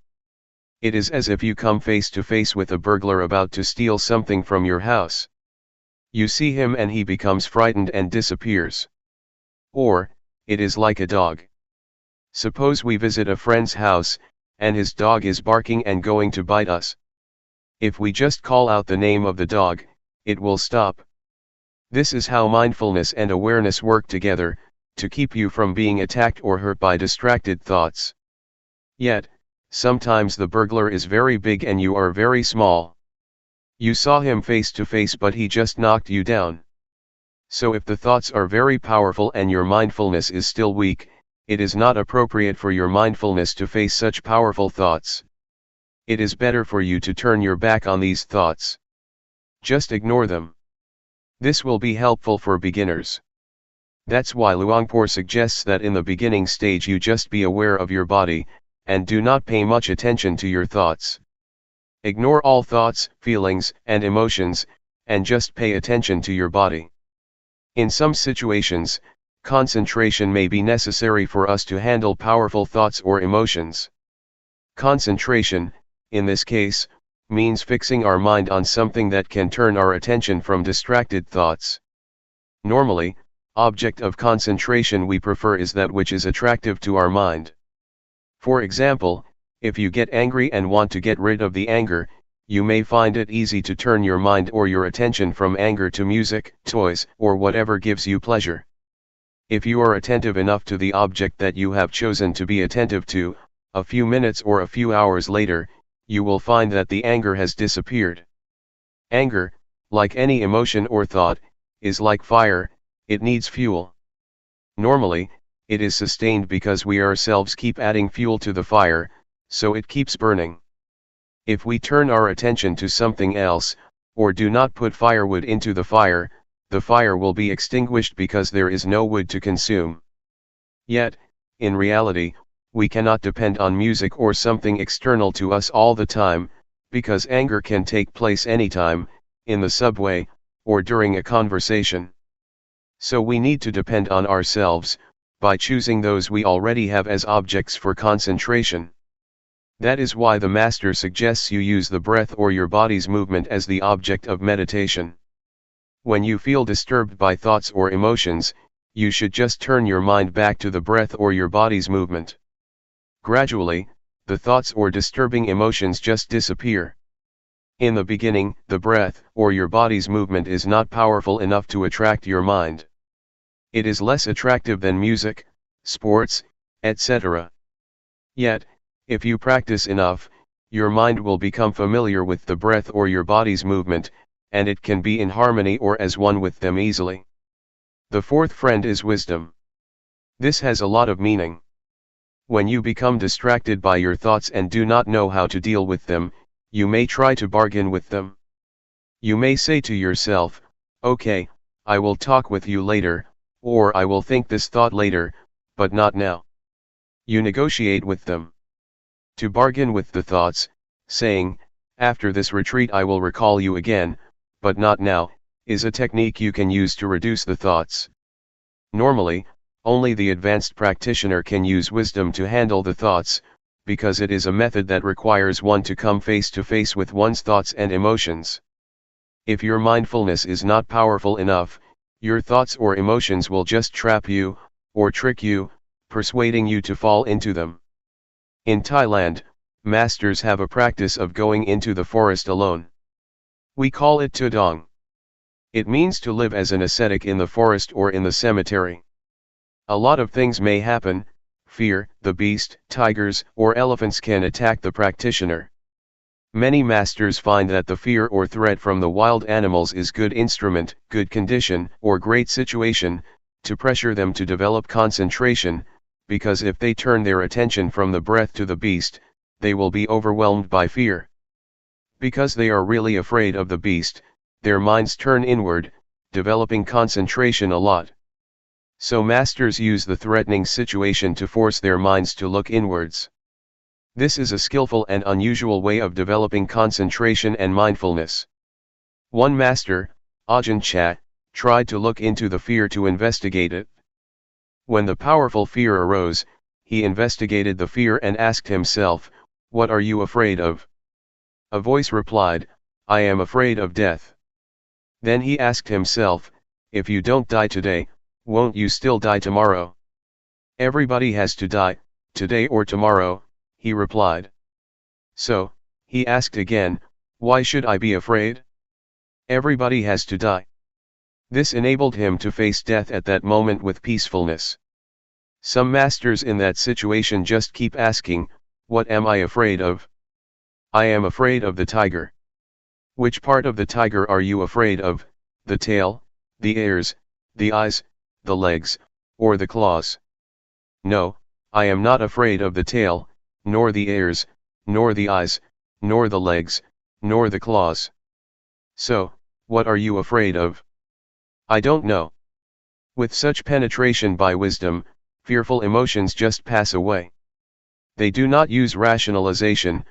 [SPEAKER 1] It is as if you come face to face with a burglar about to steal something from your house. You see him and he becomes frightened and disappears. Or, it is like a dog. Suppose we visit a friend's house, and his dog is barking and going to bite us. If we just call out the name of the dog, it will stop. This is how mindfulness and awareness work together, to keep you from being attacked or hurt by distracted thoughts. Yet, sometimes the burglar is very big and you are very small. You saw him face to face but he just knocked you down. So if the thoughts are very powerful and your mindfulness is still weak, it is not appropriate for your mindfulness to face such powerful thoughts. It is better for you to turn your back on these thoughts. Just ignore them. This will be helpful for beginners. That's why Luangpor suggests that in the beginning stage you just be aware of your body, and do not pay much attention to your thoughts. Ignore all thoughts, feelings, and emotions, and just pay attention to your body. In some situations, concentration may be necessary for us to handle powerful thoughts or emotions. Concentration, in this case, means fixing our mind on something that can turn our attention from distracted thoughts. Normally, object of concentration we prefer is that which is attractive to our mind. For example, if you get angry and want to get rid of the anger, you may find it easy to turn your mind or your attention from anger to music, toys, or whatever gives you pleasure. If you are attentive enough to the object that you have chosen to be attentive to, a few minutes or a few hours later, you will find that the anger has disappeared. Anger, like any emotion or thought, is like fire, it needs fuel. Normally, it is sustained because we ourselves keep adding fuel to the fire, so it keeps burning. If we turn our attention to something else, or do not put firewood into the fire will be extinguished because there is no wood to consume. Yet, in reality, we cannot depend on music or something external to us all the time, because anger can take place anytime, in the subway, or during a conversation. So we need to depend on ourselves, by choosing those we already have as objects for concentration. That is why the Master suggests you use the breath or your body's movement as the object of meditation. When you feel disturbed by thoughts or emotions, you should just turn your mind back to the breath or your body's movement. Gradually, the thoughts or disturbing emotions just disappear. In the beginning, the breath or your body's movement is not powerful enough to attract your mind. It is less attractive than music, sports, etc. Yet, if you practice enough, your mind will become familiar with the breath or your body's movement, and it can be in harmony or as one with them easily. The fourth friend is wisdom. This has a lot of meaning. When you become distracted by your thoughts and do not know how to deal with them, you may try to bargain with them. You may say to yourself, "Okay, I will talk with you later," or "I will think this thought later, but not now." You negotiate with them. To bargain with the thoughts, saying, "After this retreat I will recall you again, but not now," is a technique you can use to reduce the thoughts. Normally, only the advanced practitioner can use wisdom to handle the thoughts, because it is a method that requires one to come face to face with one's thoughts and emotions. If your mindfulness is not powerful enough, your thoughts or emotions will just trap you, or trick you, persuading you to fall into them. In Thailand, masters have a practice of going into the forest alone. We call it tudong. It means to live as an ascetic in the forest or in the cemetery. A lot of things may happen: fear, the beast, tigers, or elephants can attack the practitioner. Many masters find that the fear or threat from the wild animals is good instrument, good condition, or great situation, to pressure them to develop concentration, because if they turn their attention from the breath to the beast, they will be overwhelmed by fear. Because they are really afraid of the beast, their minds turn inward, developing concentration a lot. So masters use the threatening situation to force their minds to look inwards. This is a skillful and unusual way of developing concentration and mindfulness. One master, Ajahn Chah, tried to look into the fear to investigate it. When the powerful fear arose, he investigated the fear and asked himself, "What are you afraid of?" A voice replied, "I am afraid of death." Then he asked himself, "If you don't die today, won't you still die tomorrow?" "Everybody has to die, today or tomorrow," he replied. So, he asked again, "Why should I be afraid? Everybody has to die." This enabled him to face death at that moment with peacefulness. Some masters in that situation just keep asking, "What am I afraid of?" "I am afraid of the tiger." "Which part of the tiger are you afraid of, the tail, the ears, the eyes, the legs, or the claws?" "No, I am not afraid of the tail, nor the ears, nor the eyes, nor the legs, nor the claws." "So, what are you afraid of?" "I don't know." With such penetration by wisdom, fearful emotions just pass away. They do not use rationalization,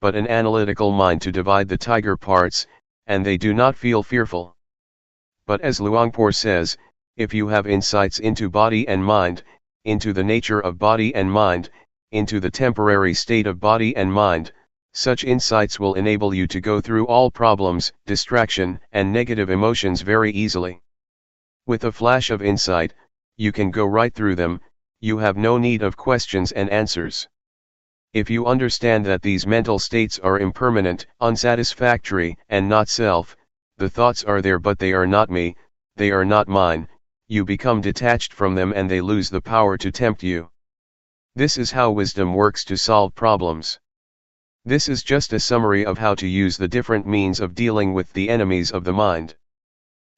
[SPEAKER 1] but an analytical mind to divide the tiger parts, and they do not feel fearful. But as Luangpor says, if you have insights into body and mind, into the nature of body and mind, into the temporary state of body and mind, such insights will enable you to go through all problems, distraction, and negative emotions very easily. With a flash of insight, you can go right through them, you have no need of questions and answers. If you understand that these mental states are impermanent, unsatisfactory, and not self, the thoughts are there but they are not me, they are not mine, you become detached from them and they lose the power to tempt you. This is how wisdom works to solve problems. This is just a summary of how to use the different means of dealing with the enemies of the mind.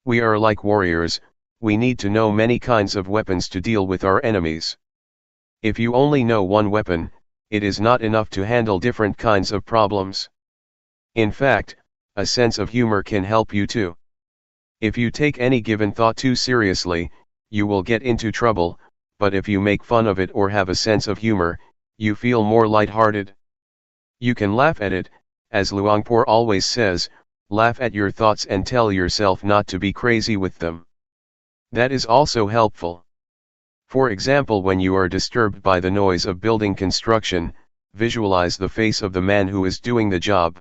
[SPEAKER 1] We are like warriors, we need to know many kinds of weapons to deal with our enemies. If you only know one weapon, it is not enough to handle different kinds of problems. In fact, a sense of humor can help you too. If you take any given thought too seriously, you will get into trouble, but if you make fun of it or have a sense of humor, you feel more light-hearted. You can laugh at it, as Luangpor always says, laugh at your thoughts and tell yourself not to be crazy with them. That is also helpful. For example, when you are disturbed by the noise of building construction, visualize the face of the man who is doing the job.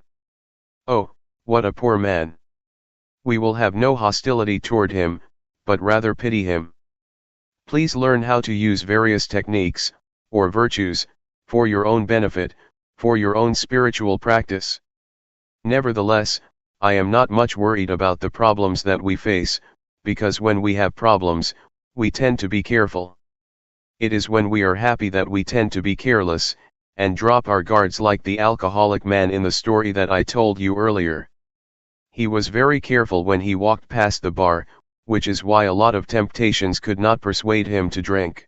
[SPEAKER 1] Oh, what a poor man! We will have no hostility toward him, but rather pity him. Please learn how to use various techniques, or virtues, for your own benefit, for your own spiritual practice. Nevertheless, I am not much worried about the problems that we face, because when we have problems, we tend to be careful. It is when we are happy that we tend to be careless, and drop our guards like the alcoholic man in the story that I told you earlier. He was very careful when he walked past the bar, which is why a lot of temptations could not persuade him to drink.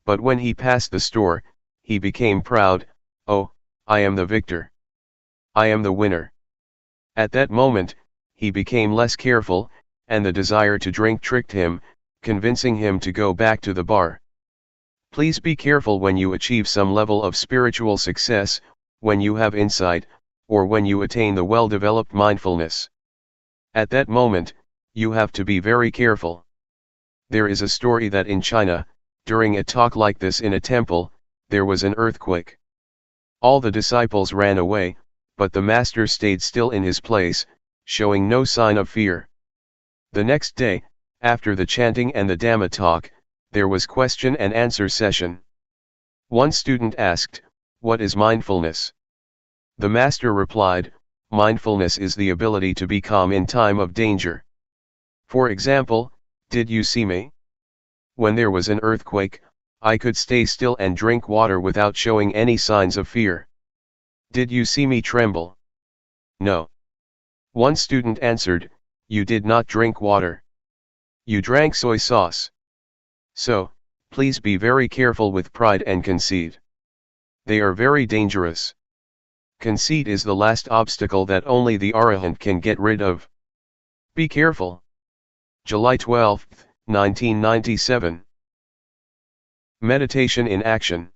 [SPEAKER 1] But when he passed the store, he became proud. Oh, I am the victor. I am the winner. At that moment, he became less careful, and the desire to drink tricked him, convincing him to go back to the bar. Please be careful when you achieve some level of spiritual success, when you have insight, or when you attain the well-developed mindfulness. At that moment, you have to be very careful. There is a story that in China, during a talk like this in a temple, there was an earthquake. All the disciples ran away, but the master stayed still in his place, showing no sign of fear. The next day, after the chanting and the Dhamma talk, there was question and answer session. One student asked, "What is mindfulness?" The master replied, "Mindfulness is the ability to be calm in time of danger. For example, did you see me? When there was an earthquake, I could stay still and drink water without showing any signs of fear. Did you see me tremble? No." One student answered, "You did not drink water. You drank soy sauce." So, please be very careful with pride and conceit. They are very dangerous. Conceit is the last obstacle that only the Arahant can get rid of. Be careful. July 12, 1997. Meditation in action.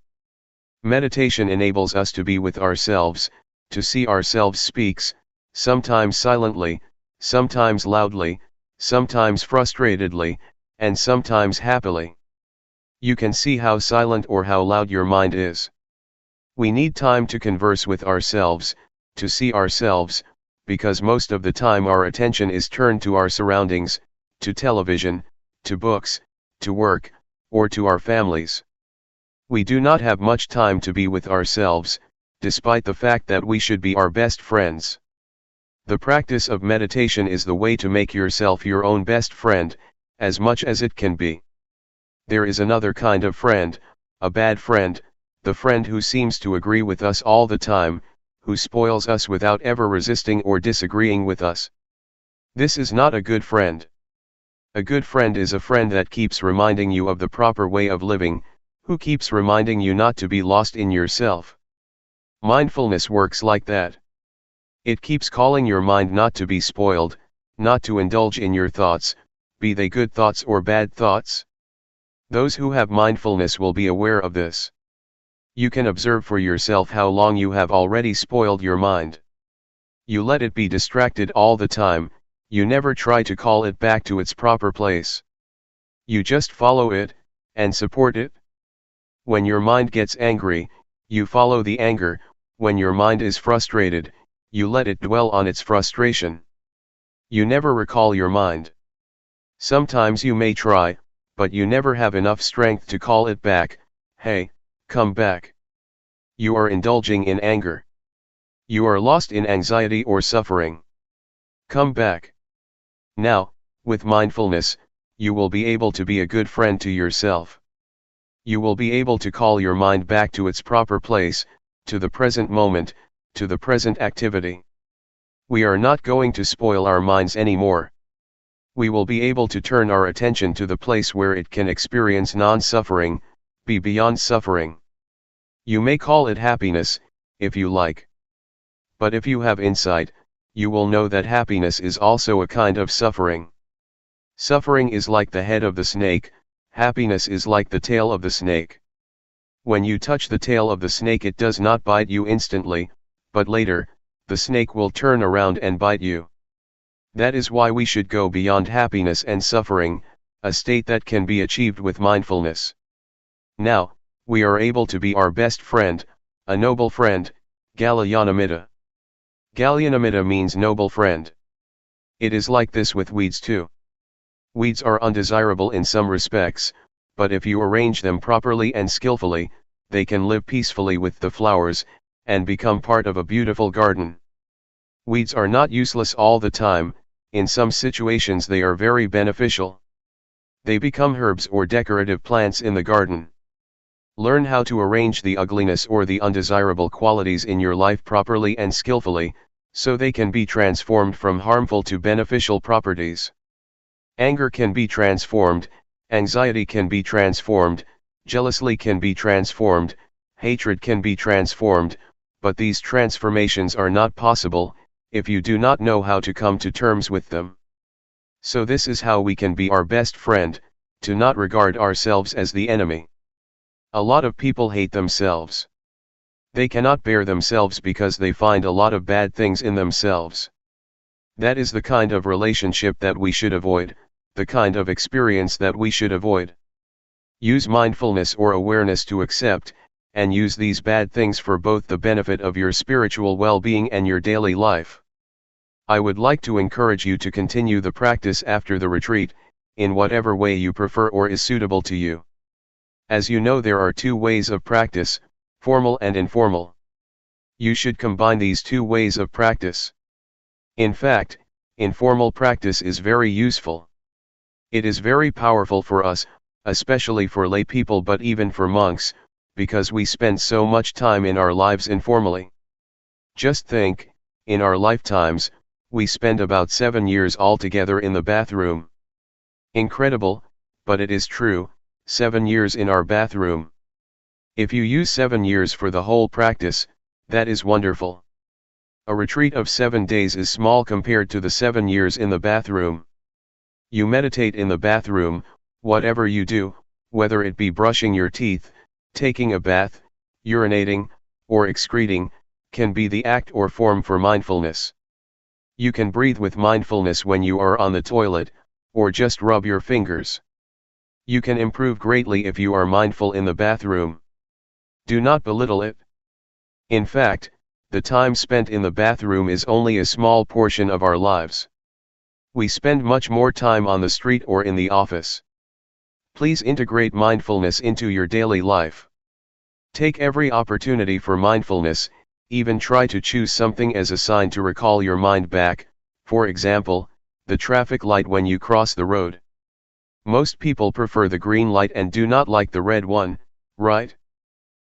[SPEAKER 1] Meditation enables us to be with ourselves, to see ourselves speaks, sometimes silently, sometimes loudly, sometimes frustratedly, and sometimes happily. You can see how silent or how loud your mind is. We need time to converse with ourselves, to see ourselves, because most of the time our attention is turned to our surroundings, to television, to books, to work, or to our families. We do not have much time to be with ourselves, despite the fact that we should be our best friends. The practice of meditation is the way to make yourself your own best friend, as much as it can be. There is another kind of friend, a bad friend, the friend who seems to agree with us all the time, who spoils us without ever resisting or disagreeing with us. This is not a good friend. A good friend is a friend that keeps reminding you of the proper way of living, who keeps reminding you not to be lost in yourself. Mindfulness works like that. It keeps calling your mind not to be spoiled, not to indulge in your thoughts, be they good thoughts or bad thoughts. Those who have mindfulness will be aware of this. You can observe for yourself how long you have already spoiled your mind. You let it be distracted all the time, you never try to call it back to its proper place. You just follow it, and support it. When your mind gets angry, you follow the anger. When your mind is frustrated, you let it dwell on its frustration. You never recall your mind. Sometimes you may try, but you never have enough strength to call it back. Hey, come back. You are indulging in anger. You are lost in anxiety or suffering. Come back. Now, with mindfulness, you will be able to be a good friend to yourself. You will be able to call your mind back to its proper place, to the present moment, to the present activity. We are not going to spoil our minds anymore. We will be able to turn our attention to the place where it can experience non-suffering, be beyond suffering. You may call it happiness, if you like. But if you have insight, you will know that happiness is also a kind of suffering. Suffering is like the head of the snake, happiness is like the tail of the snake. When you touch the tail of the snake, it does not bite you instantly, but later, the snake will turn around and bite you. That is why we should go beyond happiness and suffering, a state that can be achieved with mindfulness. Now, we are able to be our best friend, a noble friend, Kalyanamitta. Kalyanamitta means noble friend. It is like this with weeds too. Weeds are undesirable in some respects, but if you arrange them properly and skillfully, they can live peacefully with the flowers, and become part of a beautiful garden. Weeds are not useless all the time, in some situations they are very beneficial. They become herbs or decorative plants in the garden. Learn how to arrange the ugliness or the undesirable qualities in your life properly and skillfully, so they can be transformed from harmful to beneficial properties. Anger can be transformed, anxiety can be transformed, jealousy can be transformed, hatred can be transformed, but these transformations are not possible, if you do not know how to come to terms with them. So this is how we can be our best friend, to not regard ourselves as the enemy. A lot of people hate themselves. They cannot bear themselves because they find a lot of bad things in themselves. That is the kind of relationship that we should avoid, the kind of experience that we should avoid. Use mindfulness or awareness to accept, and use these bad things for both the benefit of your spiritual well-being and your daily life. I would like to encourage you to continue the practice after the retreat, in whatever way you prefer or is suitable to you. As you know, there are two ways of practice, formal and informal. You should combine these two ways of practice. In fact, informal practice is very useful. It is very powerful for us, especially for lay people, but even for monks, because we spend so much time in our lives informally. Just think, in our lifetimes, we spend about 7 years altogether in the bathroom. Incredible, but it is true, 7 years in our bathroom. If you use 7 years for the whole practice, that is wonderful. A retreat of 7 days is small compared to the 7 years in the bathroom. You meditate in the bathroom, whatever you do, whether it be brushing your teeth, taking a bath, urinating, or excreting, can be the act or form for mindfulness. You can breathe with mindfulness when you are on the toilet, or just rub your fingers. You can improve greatly if you are mindful in the bathroom. Do not belittle it. In fact, the time spent in the bathroom is only a small portion of our lives. We spend much more time on the street or in the office. Please integrate mindfulness into your daily life. Take every opportunity for mindfulness, even try to choose something as a sign to recall your mind back, for example, the traffic light when you cross the road. Most people prefer the green light and do not like the red one, right?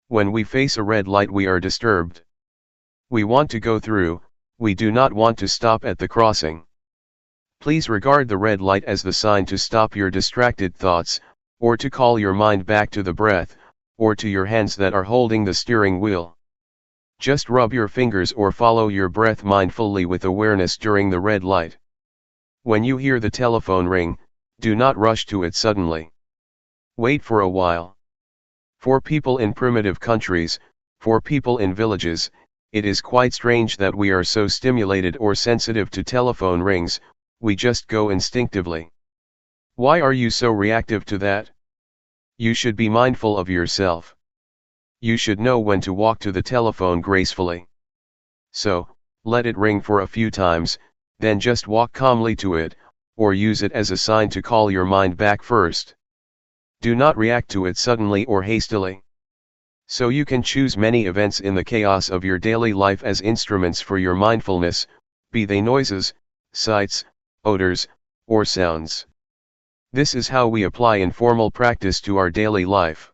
[SPEAKER 1] When we face a red light, we are disturbed. We want to go through, we do not want to stop at the crossing. Please regard the red light as the sign to stop your distracted thoughts, or to call your mind back to the breath, or to your hands that are holding the steering wheel. Just rub your fingers or follow your breath mindfully with awareness during the red light. When you hear the telephone ring, do not rush to it suddenly. Wait for a while. For people in primitive countries, for people in villages, it is quite strange that we are so stimulated or sensitive to telephone rings, we just go instinctively. Why are you so reactive to that? You should be mindful of yourself. You should know when to walk to the telephone gracefully. So, let it ring for a few times, then just walk calmly to it, or use it as a sign to call your mind back first. Do not react to it suddenly or hastily. So you can choose many events in the chaos of your daily life as instruments for your mindfulness, be they noises, sights, odors, or sounds. This is how we apply informal practice to our daily life.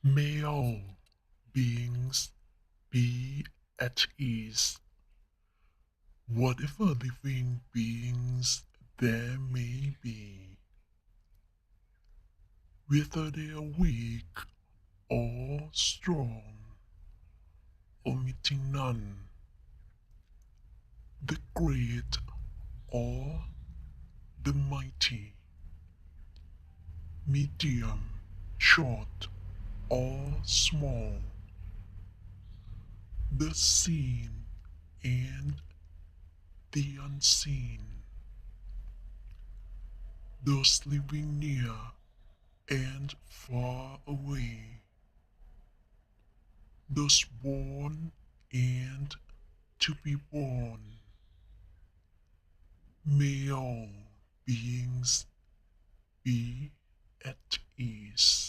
[SPEAKER 2] May all beings be at ease. Whatever living beings there may be, whether they are weak or strong, omitting none, the great or the mighty, medium, short or small, the seen and the unseen, those living near and far away, those born and to be born. May all beings be at ease.